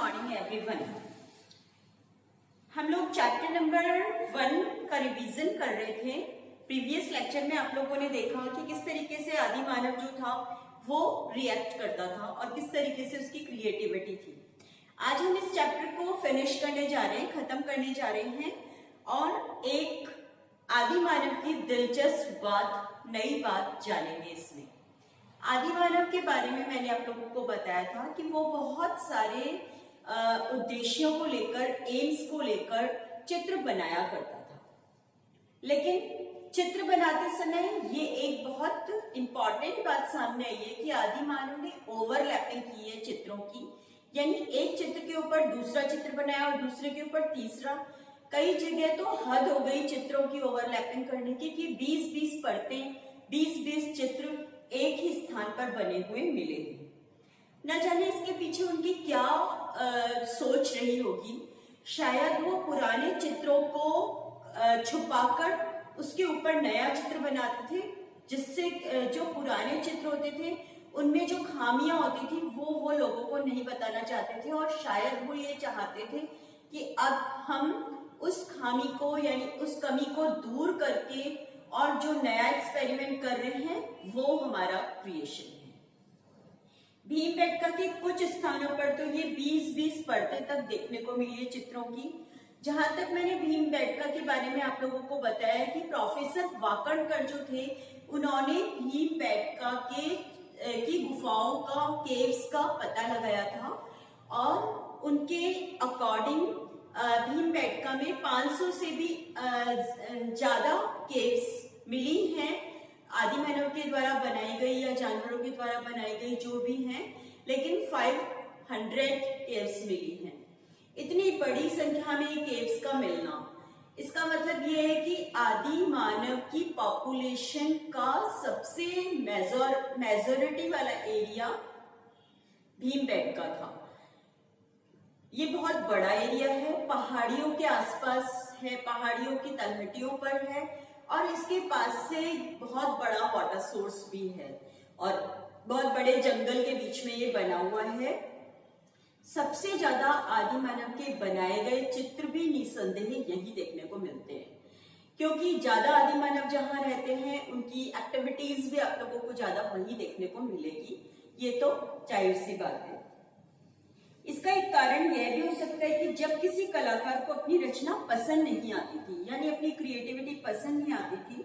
Morning everyone. हम लोग chapter number 1 का रिवीजन कर रहे थे। प्रीवियस लेक्चर में आप लोगों ने देखा कि किस तरीके से आदि मानव जो था वो रिएक्ट करता था और किस तरीके से उसकी क्रिएटिविटी थी। आज हम इस चैप्टर को फिनिश करने जा रहे हैं, खत्म करने जा रहे हैं और एक आदि मानव की दिलचस्प बात, नई बात जानेंगे। इसमें आदि मानव के बारे में मैंने आप लोगों को बताया था कि वो बहुत सारे उद्देश्यों को लेकर, एम्स को लेकर चित्र बनाया करता था। लेकिन चित्र बनाते समय ये एक बहुत इंपॉर्टेंट बात सामने आई है कि आदि मानव ने ओवरलैपिंग की है चित्रों की, यानी एक चित्र के ऊपर दूसरा चित्र बनाया और दूसरे के ऊपर तीसरा। कई जगह तो हद हो गई चित्रों की ओवरलैपिंग करने की कि 20-20 परतें, 20-20 चित्र एक ही स्थान पर बने हुए मिले हैं। न जाने इसके पीछे उनकी क्या सोच रही होगी। शायद वो पुराने चित्रों को छुपाकर उसके ऊपर नया चित्र बनाते थे, जिससे जो पुराने चित्र होते थे उनमें जो खामियां होती थी वो लोगों को नहीं बताना चाहते थे और शायद वो ये चाहते थे कि अब हम उस खामी को, यानी उस कमी को दूर करके और जो नया एक्सपेरिमेंट कर रहे हैं वो हमारा क्रिएशन है। भीमबेटका के कुछ स्थानों पर तो ये 20-20 परतें तक देखने को मिली है चित्रों की। जहां तक मैंने भीमबेटका के बारे में आप लोगों को बताया कि प्रोफेसर वाकणकर जो थे उन्होंने भीमबेटका की गुफाओं का, केव्स का पता लगाया था और उनके अकॉर्डिंग भीमबेटका में 500 से भी ज्यादा केव्स मिली हैं, आदि मानव के द्वारा बनाई गई या जानवरों के द्वारा बनाई गई जो भी हैं, लेकिन 500 केव्स मिली हैं। इतनी बड़ी संख्या में केव्स का मिलना, इसका मतलब ये है कि आदि मानव की पॉपुलेशन का सबसे मेजॉरिटी वाला एरिया भीमबेटका था। ये बहुत बड़ा एरिया है, पहाड़ियों के आसपास है, पहाड़ियों की तलहटियों पर है और इसके पास से बहुत बड़ा वाटर सोर्स भी है और बहुत बड़े जंगल के बीच में ये बना हुआ है। सबसे ज्यादा आदि मानव के बनाए गए चित्र भी निसंदेह यही देखने को मिलते हैं, क्योंकि ज्यादा आदि मानव जहां रहते हैं उनकी एक्टिविटीज भी आप लोगों को ज्यादा वही देखने को मिलेगी। ये तो जाहिर सी बात है। इसका एक कारण यह भी हो सकता है कि जब किसी कलाकार को अपनी रचना पसंद नहीं आती थी, यानी अपनी क्रिएटिविटी पसंद नहीं आती थी,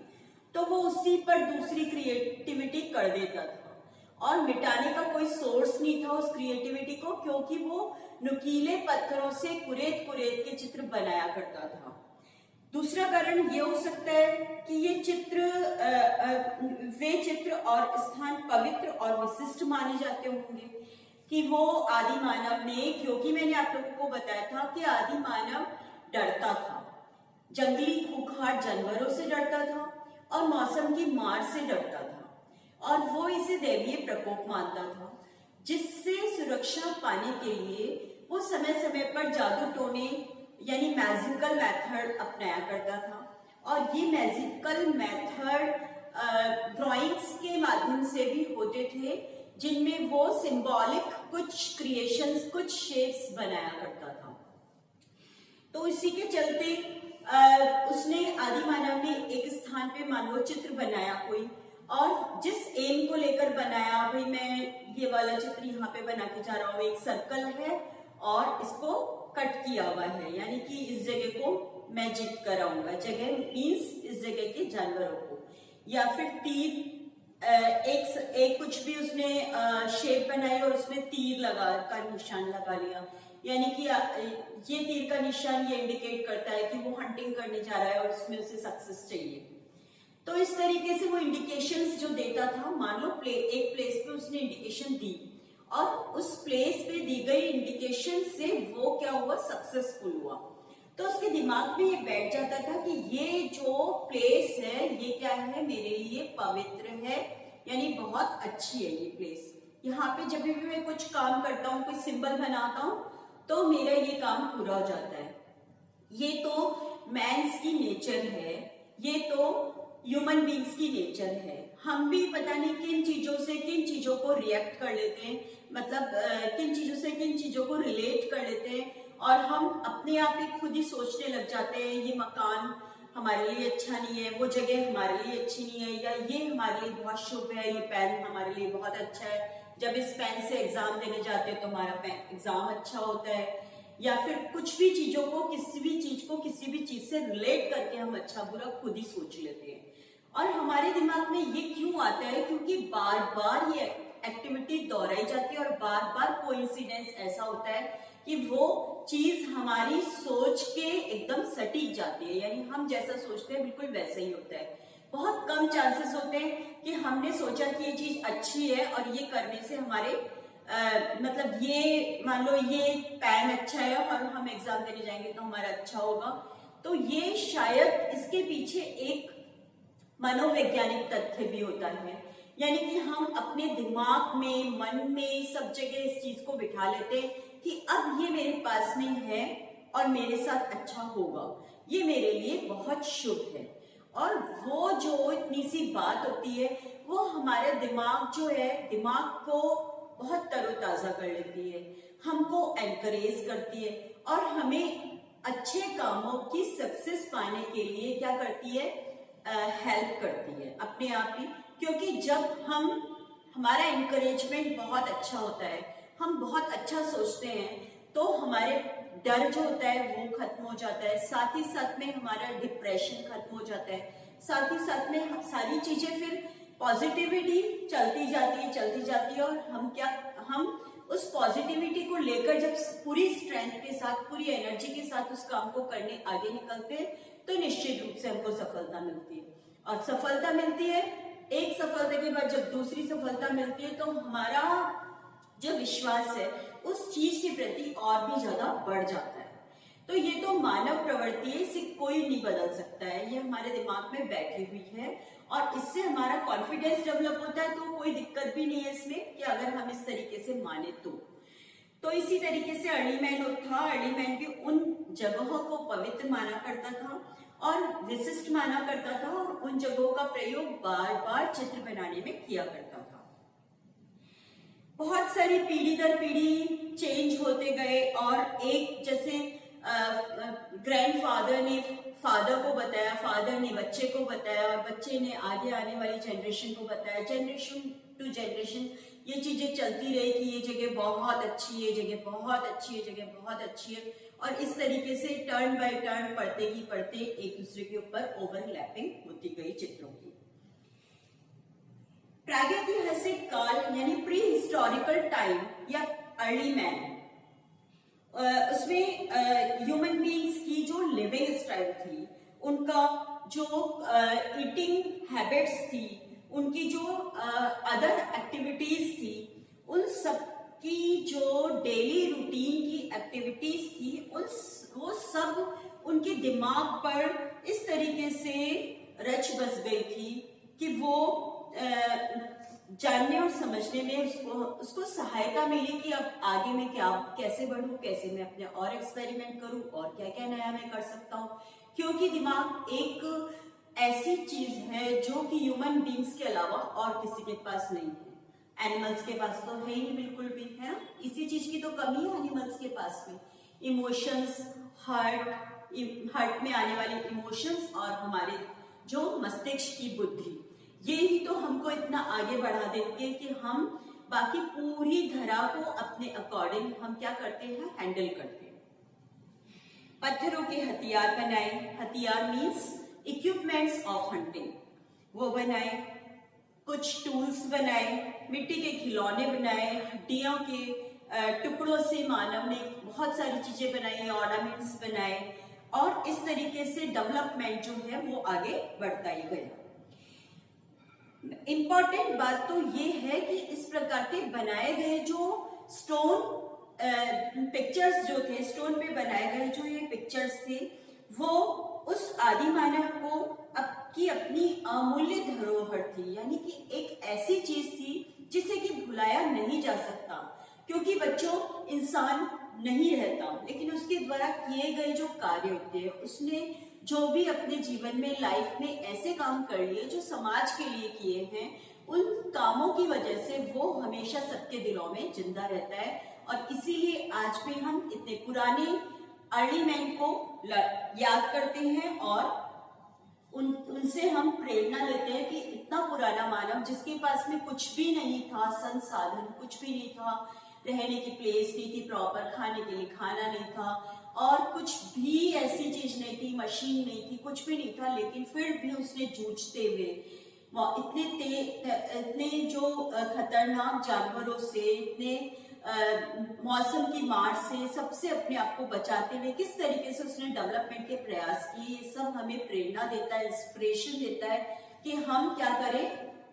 तो वो उसी पर दूसरी क्रिएटिविटी कर देता था और मिटाने का कोई सोर्स नहीं था उस क्रिएटिविटी को, क्योंकि वो नुकीले पत्थरों से कुरेद कुरेद के चित्र बनाया करता था। दूसरा कारण ये हो सकता है कि ये वे चित्र और स्थान पवित्र और विशिष्ट माने जाते होंगे कि वो आदि मानव ने, क्योंकि मैंने आप लोगों को बताया था कि आदि मानव डरता था, जंगली खूंखार जानवरों से डरता था और मौसम की मार से डरता था और वो इसे दैवीय प्रकोप मानता था, जिससे सुरक्षा पाने के लिए वो समय समय पर जादू टोने यानी मैजिकल मेथड अपनाया करता था और ये मैजिकल मेथड ड्राइंग्स के माध्यम से भी होते थे, जिनमें वो सिंबॉलिक कुछ क्रिएशंस, कुछ शेप्स बनाया करता था। तो इसी के चलते उसने, आदि मानव ने एक स्थान पे मान लो चित्र बनाया कोई, और जिस एम को लेकर बनाया, भाई मैं ये वाला चित्र यहाँ पे बना के जा रहा हूँ, एक सर्कल है और इसको कट किया हुआ है, यानी कि इस जगह को मैं जीत कर आऊंगा। जगह मीन्स इस जगह के जानवरों को, या फिर तीर, एक कुछ भी उसने शेप बनाई और उसमें तीर लगा का निशान लगा लिया, यानी कि ये तीर का निशान ये इंडिकेट करता है कि वो हंटिंग करने जा रहा है और उसमें उसे सक्सेस चाहिए। तो इस तरीके से वो इंडिकेशंस जो देता था, मान लो एक प्लेस पे उसने इंडिकेशन दी और उस प्लेस पे दी गई इंडिकेशन से वो क्या हुआ, सक्सेसफुल हुआ। तो उसके दिमाग में ये बैठ जाता था कि ये जो प्लेस है ये क्या है, मेरे लिए पवित्र है, यानी बहुत अच्छी है ये प्लेस। यहाँ पे जब भी मैं कुछ काम करता हूँ, कोई सिंबल बनाता हूँ, तो मेरा ये काम पूरा हो जाता है। ये तो मैन्स की नेचर है, ये तो ह्यूमन बींग्स की नेचर है। हम भी पता नहीं किन चीजों से किन चीजों को रिएक्ट कर लेते हैं, मतलब किन चीजों से किन चीजों को रिलेट कर लेते हैं और हम अपने आप ही खुद ही सोचने लग जाते हैं ये मकान हमारे लिए अच्छा नहीं है, वो जगह हमारे लिए अच्छी नहीं है, या ये हमारे लिए बहुत शुभ है, ये पेन हमारे लिए बहुत अच्छा है, जब इस पेन से एग्जाम देने जाते हैं तो हमारा पेन एग्जाम अच्छा होता है, या फिर कुछ भी चीजों को किसी भी चीज से रिलेट करके हम अच्छा बुरा खुद ही सोच लेते हैं। और हमारे दिमाग में ये क्यों आता है? क्योंकि बार बार ये एक्टिविटी दोहराई जाती है और बार बार कोइंसिडेंस ऐसा होता है कि वो चीज हमारी सोच के एकदम सटीक जाती है, यानी हम जैसा सोचते हैं बिल्कुल वैसा ही होता है। बहुत कम चांसेस होते हैं कि हमने सोचा कि ये चीज अच्छी है और ये करने से हमारे मतलब ये मान लो ये पेन अच्छा है और हम एग्जाम देने जाएंगे तो हमारा अच्छा होगा। तो ये शायद इसके पीछे एक मनोवैज्ञानिक तथ्य भी होता है, यानी कि हम अपने दिमाग में, मन में, सब जगह इस चीज को बिठा लेते हैं कि अब ये मेरे पास में है और मेरे साथ अच्छा होगा, ये मेरे लिए बहुत शुभ है। और वो जो इतनी सी बात होती है वो हमारे दिमाग जो है, दिमाग को बहुत तरोताजा कर लेती है, हमको एनकरेज करती है और हमें अच्छे कामों की सक्सेस पाने के लिए क्या करती है, हेल्प करती है अपने आप ही। क्योंकि जब हमारा एनकरेजमेंट बहुत अच्छा होता है, हम बहुत अच्छा सोचते हैं, तो हमारे डर जो होता है वो खत्म हो जाता है, साथ ही साथ में हमारा डिप्रेशन खत्म हो जाता है, साथ ही साथ में सारी चीजें फिर पॉजिटिविटी चलती जाती है और हम उस पॉजिटिविटी को लेकर जब पूरी स्ट्रेंथ के साथ, पूरी एनर्जी के साथ उस काम को करने आगे निकलते हैं तो निश्चित रूप से हमको सफलता मिलती है। और सफलता मिलती है, एक सफलता के बाद जब दूसरी सफलता मिलती है तो हमारा जो विश्वास है उस चीज के प्रति और भी ज्यादा बढ़ जाता है। तो ये तो मानव प्रवृत्ति है, इसे कोई नहीं बदल सकता है, ये हमारे दिमाग में बैठी हुई है और इससे हमारा कॉन्फिडेंस डेवलप होता है। तो कोई दिक्कत भी नहीं है इसमें कि अगर हम इस तरीके से माने तो इसी तरीके से अर्ली मैन था। अर्ली मैन भी उन जगहों को पवित्र माना करता था और विशिष्ट माना करता था और उन जगहों का प्रयोग बार बार चित्र बनाने में किया करता था। बहुत सारी पीढ़ी दर पीढ़ी चेंज होते गए और एक जैसे ग्रैंडफादर ने फादर को बताया, फादर ने बच्चे को बताया और बच्चे ने आगे आने वाली जनरेशन को बताया, जनरेशन टू जनरेशन ये चीजें चलती रही कि ये जगह बहुत अच्छी है, ये जगह बहुत अच्छी है, जगह बहुत अच्छी है। और इस तरीके से टर्न बाय टर्न पढ़ते एक दूसरे के ऊपर ओवरलैपिंग होती गई चित्रों की। प्रागैतिहासिक काल यानी प्री हिस्टोरिकल टाइम या अर्ली मैन, उसमें ह्यूमन बीइंग्स की जो लिविंग स्टाइल थी, उनका जो ईटिंग हैबिट्स थी, उनकी जो अदर एक्टिविटीज थी, उन सब की जो डेली रूटीन की एक्टिविटीज थी, वो सब उनके दिमाग पर इस तरीके से रच बस गई थी कि वो जानने और समझने में उसको सहायता मिली कि अब आगे मैं कैसे बढ़ूं, कैसे मैं अपने और एक्सपेरिमेंट करूं और क्या क्या नया मैं कर सकता हूं। क्योंकि दिमाग एक ऐसी चीज है जो कि ह्यूमन बीइंग्स के अलावा और किसी के पास नहीं है। एनिमल्स के पास तो है ही नहीं बिल्कुल भी, है ना, इसी चीज की तो कमी है एनिमल्स के पास में। इमोशंस, हार्ट में आने वाले इमोशंस और हमारे जो मस्तिष्क की बुद्धि, ये ही तो हमको इतना आगे बढ़ा देती है कि हम बाकी पूरी धरा को अपने अकॉर्डिंग हम क्या करते हैं, हैंडल करते हैं। पत्थरों के हथियार बनाए, हथियार मीन्स इक्विपमेंट्स ऑफ हंटिंग, वो बनाए, कुछ टूल्स बनाए, मिट्टी के खिलौने बनाए, हड्डियों के टुकड़ों से मानव ने बहुत सारी चीजें बनाई, ऑर्नामेंट्स बनाए और इस तरीके से डेवलपमेंट जो है वो आगे बढ़ता ही गया। इंपॉर्टेंट बात तो ये है कि इस प्रकार के बनाए गए जो स्टोन पिक्चर्स जो थे, स्टोन पे बनाए गए जो ये पिक्चर्स थे, वो उस आदि मानव को की अपनी अमूल्य धरोहर थी, यानी कि एक ऐसी चीज थी जिसे कि भुलाया नहीं जा सकता। क्योंकि बच्चों, इंसान नहीं रहता, लेकिन उसके द्वारा किए गए जो कार्य होते हैं, उसने जो भी अपने जीवन में, लाइफ में ऐसे काम कर लिए जो समाज के लिए किए हैं, उन कामों की वजह से वो हमेशा सबके दिलों में जिंदा रहता है। और इसीलिए आज भी हम इतने पुराने अर्ली मैन को याद करते हैं और उनसे हम प्रेरणा लेते हैं कि इतना पुराना मानव जिसके पास में कुछ भी नहीं था, संसाधन कुछ भी नहीं था, रहने की प्लेस नहीं थी प्रॉपर, खाने के लिए खाना नहीं था और कुछ भी ऐसी चीज नहीं थी, मशीन नहीं थी, कुछ भी नहीं था, लेकिन फिर भी उसने जूझते हुए इतने जो खतरनाक जानवरों से, इतने मौसम की मार से, सबसे अपने आप को बचाते हुए किस तरीके से उसने डेवलपमेंट के प्रयास किए, ये सब हमें प्रेरणा देता है, इंस्पिरेशन देता है कि हम क्या करें,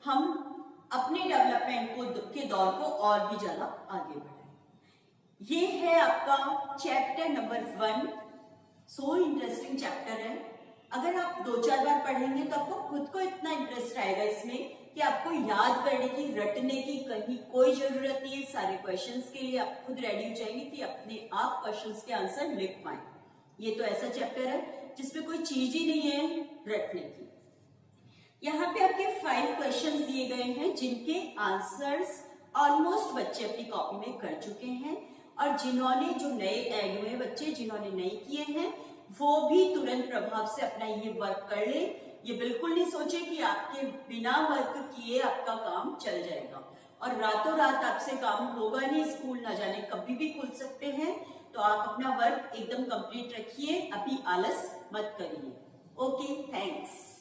हम अपने डेवलपमेंट के दौर को और भी ज्यादा आगे बढ़ाएं। ये है आपका chapter number 1। So interesting chapter है। अगर आप 2-4 बार पढ़ेंगे तो आपको खुद को इतना इंटरेस्ट आएगा इसमें कि आपको याद करने की, रटने की कहीं कोई जरूरत नहीं है। सारे क्वेश्चंस के लिए आप खुद रेडी हो जाएंगे कि अपने आप क्वेश्चंस के आंसर लिख पाए। ये तो ऐसा चैप्टर है जिसमें कोई चीज ही नहीं है रटने की। यहाँ पे आपके 5 क्वेश्चंस दिए गए हैं जिनके आंसर्स ऑलमोस्ट बच्चे अपनी कॉपी में कर चुके हैं और जिन्होंने, जो नए ऐड हुए बच्चे जिन्होंने नहीं किए हैं, वो भी तुरंत प्रभाव से अपना ये वर्क कर ले। ये बिल्कुल नहीं सोचे कि आपके बिना वर्क किए आपका काम चल जाएगा और रातों रात आपसे काम होगा नहीं, स्कूल ना जाने कभी भी खुल सकते हैं। तो आप अपना वर्क एकदम कंप्लीट रखिए, अभी आलस मत करिए। Okay, thanks.